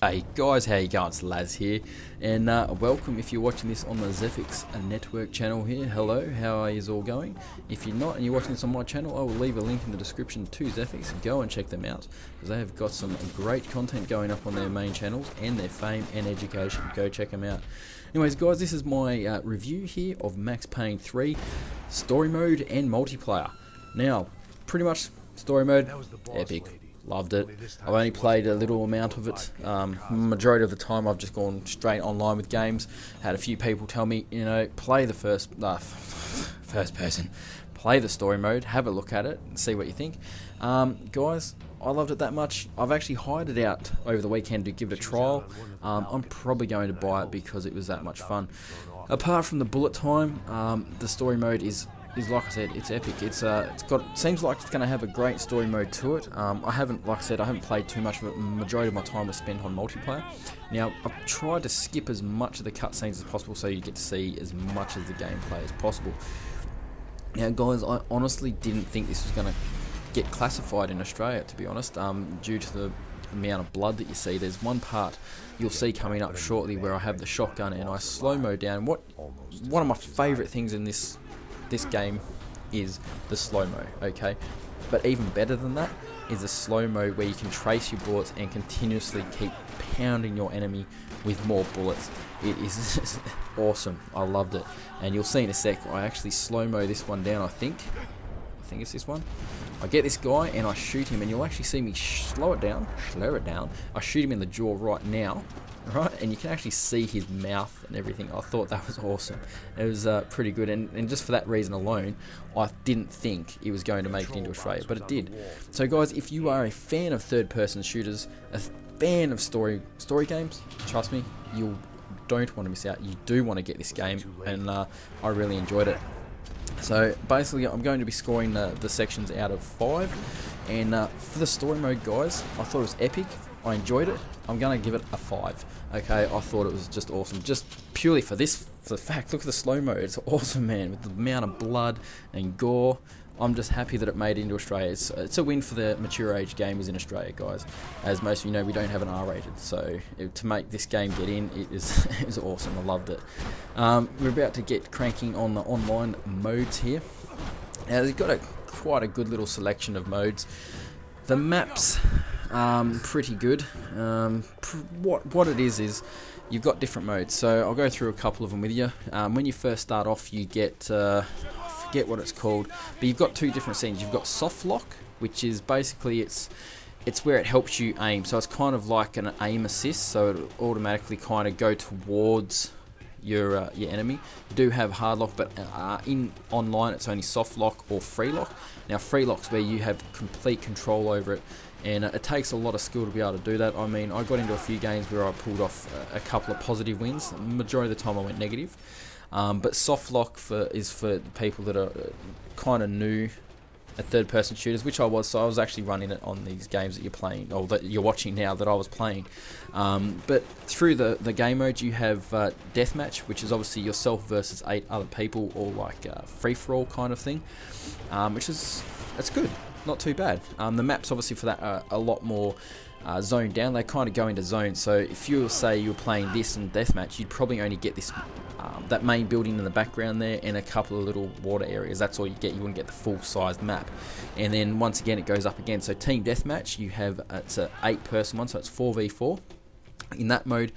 Hey guys, how you going? It's Laz here, and welcome if you're watching this on the Zephyx Network channel here. Hello, how are you all going? If you're not and you're watching this on my channel, I will leave a link in the description to Zephyx. Go and check them out, because they have got some great content going up on their main channels and their fame and education. Go check them out. Anyways guys, this is my review here of Max Payne 3 story mode and multiplayer. Now, pretty much story mode, epic. Loved it. I've only played a little amount of it. Majority of the time I've just gone straight online with games. Had a few people tell me, you know, play the first person. Play the story mode, have a look at it, and see what you think. Guys, I loved it that much. I've actually hired it out over the weekend to give it a trial. I'm probably going to buy it because it was that much fun. Apart from the bullet time, the story mode is like I said, it's epic. It's got, seems like it's going to have a great story mode to it. I haven't, like I said, I haven't played too much of it. Majority of my time was spent on multiplayer. Now, I've tried to skip as much of the cutscenes as possible so you get to see as much of the gameplay as possible. Now, guys, I honestly didn't think this was going to get classified in Australia, to be honest, due to the amount of blood that you see. There's one part you'll see coming up shortly where I have the shotgun and I slow-mo down. One of my favourite things in this game is the slow-mo, okay? But even better than that is the slow-mo where you can trace your bullets and continuously keep pounding your enemy with more bullets. It is awesome. I loved it. And you'll see in a sec, I actually slow-mo this one down, I think it's this one. I get this guy and I shoot him, and you'll actually see me slow it down. I shoot him in the jaw right now, right? And you can actually see his mouth and everything. I thought that was awesome. It was pretty good, and just for that reason alone, I didn't think it was going to make it into Australia, but it did. So guys, if you are a fan of third-person shooters, a fan of story games, trust me, you don't want to miss out. You do want to get this game, and I really enjoyed it. So basically, I'm going to be scoring the sections out of 5, and for the story mode, guys, I thought it was epic. I enjoyed it. I'm going to give it a 5. Okay, I thought it was just awesome, just purely for the fact. Look at the slow-mo, it's awesome, man, with the amount of blood and gore. I'm just happy that it made it into Australia. It's a win for the mature age gamers in Australia, guys. As most of you know, we don't have an R-rated, so to make this game get in, it was awesome. I loved it. We're about to get cranking on the online modes here. Now, they've got quite a good little selection of modes. The maps, pretty good. What it is you've got different modes. So I'll go through a couple of them with you. When you first start off, you get forget what it's called, but you've got two different scenes. You've got soft lock, which is basically it's where it helps you aim. So it's kind of like an aim assist, so it'll automatically kind of go towards your enemy. You do have hard lock, but in online it's only soft lock or free lock. Now free lock's where you have complete control over it, and it takes a lot of skill to be able to do that. I mean, I got into a few games where I pulled off a couple of positive wins. The majority of the time I went negative. But soft lock is for people that are kind of new at third-person shooters, which I was. So I was actually running it on these games that you're playing, or that you're watching now, that I was playing. But through the game mode, you have deathmatch, which is obviously yourself versus 8 other people, or like free-for-all kind of thing, it's good, not too bad. The maps obviously for that are a lot more zoned down. They kind of go into zones. So if you say you were playing this in deathmatch, you'd probably only get this that main building in the background there and a couple of little water areas. That's all you get. You wouldn't get the full-sized map. And then once again, it goes up again. So team deathmatch, you have it's a 8-person one, so it's 4v4. In that mode,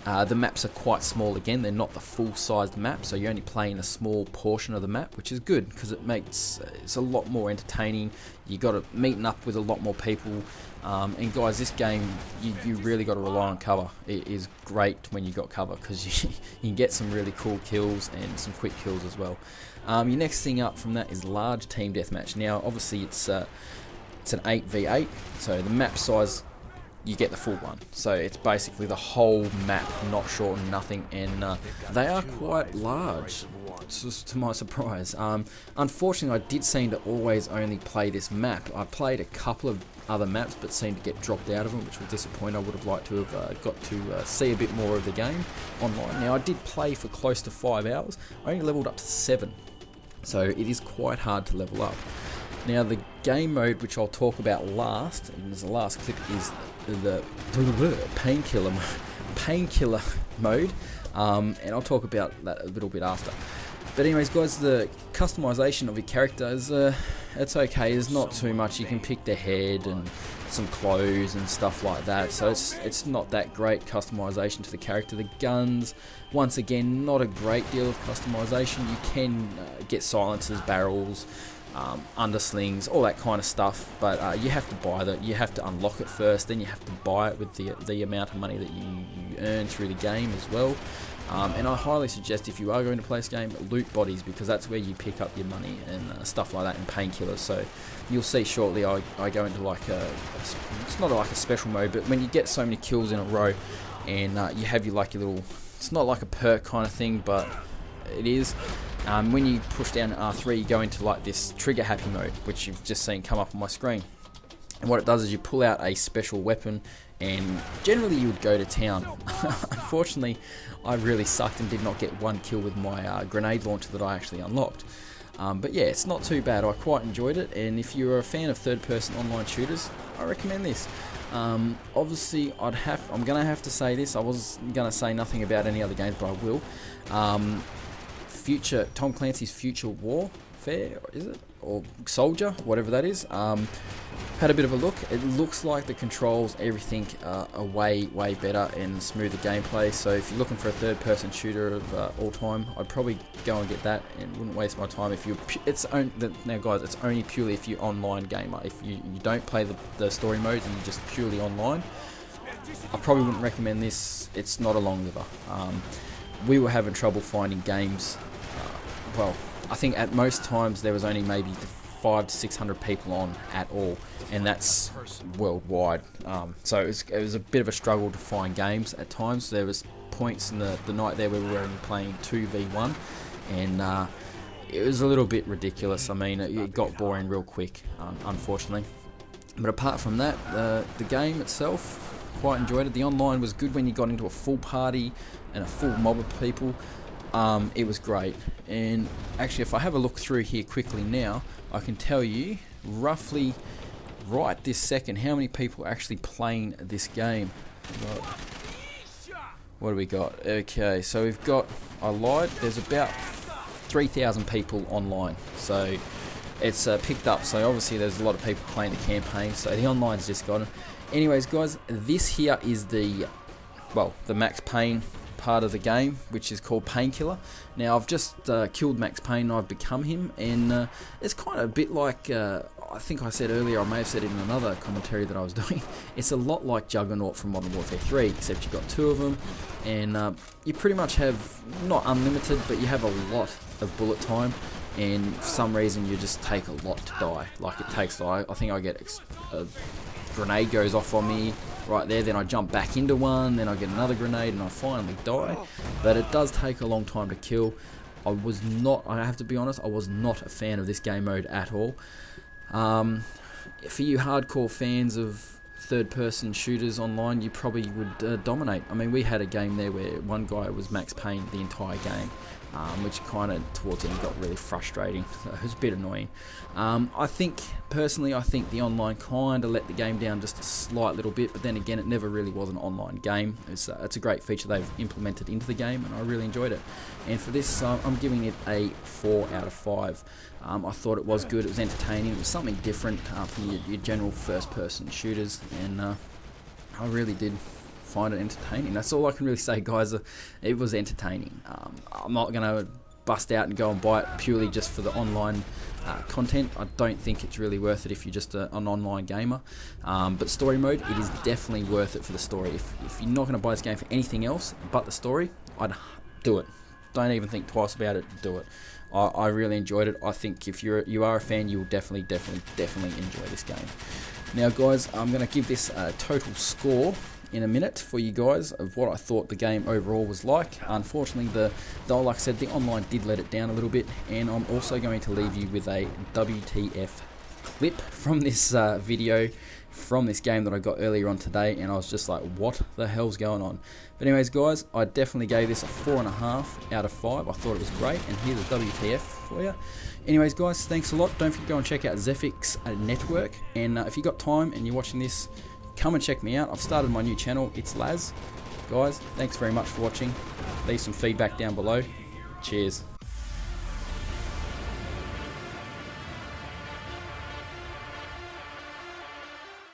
the maps are quite small again. They're not the full-sized map, so you're only playing a small portion of the map, which is good because it makes it's a lot more entertaining. You got to meeting up with a lot more people, and guys, this game you really got to rely on cover. It is great when you got cover because you can get some really cool kills and some quick kills as well. Your next thing up from that is large team deathmatch. Now, obviously, it's an 8v8, so the map size, you get the full one. So it's basically the whole map, not short, nothing, and they are quite large, just to my surprise. Unfortunately, I did seem to always only play this map. I played a couple of other maps, but seemed to get dropped out of them, which was disappointing. I would have liked to have got to see a bit more of the game online. Now, I did play for close to 5 hours. I only leveled up to 7, so it is quite hard to level up. Now the game mode, which I'll talk about last, and as the last clip, is painkiller mode, and I'll talk about that a little bit after. But anyways, guys, the customization of your character is it's okay. There's not too much. You can pick the head and some clothes and stuff like that, so it's not that great customization to the character. The guns, once again, not a great deal of customization. You can get silencers, barrels, underslings, all that kind of stuff, but you have to buy that. You have to unlock it first, then you have to buy it with the amount of money that you earn through the game as well. And I highly suggest, if you are going to play this game, loot bodies, because that's where you pick up your money and stuff like that, and painkillers. So you'll see shortly I go into like it's not like a special mode, but when you get so many kills in a row and you have your little, it's not like a perk kind of thing, but it is. When you push down R3, you go into like this trigger happy mode, which you've just seen come up on my screen. And what it does is you pull out a special weapon, and generally you would go to town. Unfortunately, I really sucked and did not get one kill with my grenade launcher that I actually unlocked. But yeah, it's not too bad. I quite enjoyed it, and if you're a fan of third-person online shooters, I recommend this. Obviously, I'm gonna have to say this. I was gonna say nothing about any other games, but I will. Tom Clancy's Future Warfare, is it? Or Soldier, whatever that is. Had a bit of a look. It looks like the controls, everything are way better and smoother gameplay. So if you're looking for a third-person shooter of all time, I'd probably go and get that, and wouldn't waste my time. If you, now guys, it's only purely if you're online gamer. If you don't play the story modes and you're just purely online, I probably wouldn't recommend this. It's not a long liver. We were having trouble finding games. Well, I think at most times there was only maybe 500 to 600 people on at all, and that's worldwide. So it was a bit of a struggle to find games at times. There was points in the night there where we were only playing 2v1, and it was a little bit ridiculous. I mean, it got boring real quick, unfortunately. But apart from that, the game itself, quite enjoyed it. The online was good when you got into a full party and a full mob of people. It was great, and actually if I have a look through here quickly now, I can tell you roughly right this second how many people are actually playing this game. What do we got? Okay, so we've got, I lied, there's about 3,000 people online, so it's picked up. So obviously there's a lot of people playing the campaign, so the online's just got it. Anyways guys, this here is the Max Payne part of the game, which is called Painkiller. Now I've just killed Max Payne, I've become him, and it's kind of a bit like, I think I said earlier, I may have said it in another commentary that I was doing, it's a lot like Juggernaut from Modern Warfare 3, except you've got 2 of them, and you pretty much have, not unlimited, but you have a lot of bullet time, and for some reason you just take a lot to die. Like it takes, I think I get a grenade goes off on me right there, then I jump back into one, then I get another grenade, and I finally die. But it does take a long time to kill. I have to be honest, I was not a fan of this game mode at all. For you hardcore fans of third-person shooters online, you probably would dominate. I mean, we had a game there where one guy was Max Payne the entire game, which kind of towards the end got really frustrating. So it was a bit annoying. Personally, I think the online kind of let the game down just a slight little bit, but then again, it never really was an online game. It's a great feature they've implemented into the game, and I really enjoyed it. And for this, I'm giving it a 4 out of 5. I thought it was good, it was entertaining, it was something different from your general first-person shooters, and I really did find it entertaining. That's all I can really say, guys. It was entertaining. I'm not going to bust out and go and buy it purely just for the online content. I don't think it's really worth it if you're just an online gamer. But story mode, it is definitely worth it for the story. If you're not going to buy this game for anything else but the story, I'd do it. Don't even think twice about it, do it. I really enjoyed it. I think if you are a fan, you will definitely enjoy this game. Now guys, I'm going to give this a total score in a minute for you guys of what I thought the game overall was like. Unfortunately, though, like I said, the online did let it down a little bit, and I'm also going to leave you with a WTF clip from this video from this game that I got earlier on today, and I was just like, what the hell's going on? But anyways guys, I definitely gave this a 4.5 out of 5. I thought it was great, and here's a WTF for you. Anyways guys, thanks a lot. Don't forget to go and check out Zefix Network, and if you got time and you're watching this, come and check me out. I've started my new channel. It's Laz. Guys, thanks very much for watching. Leave some feedback down below. Cheers.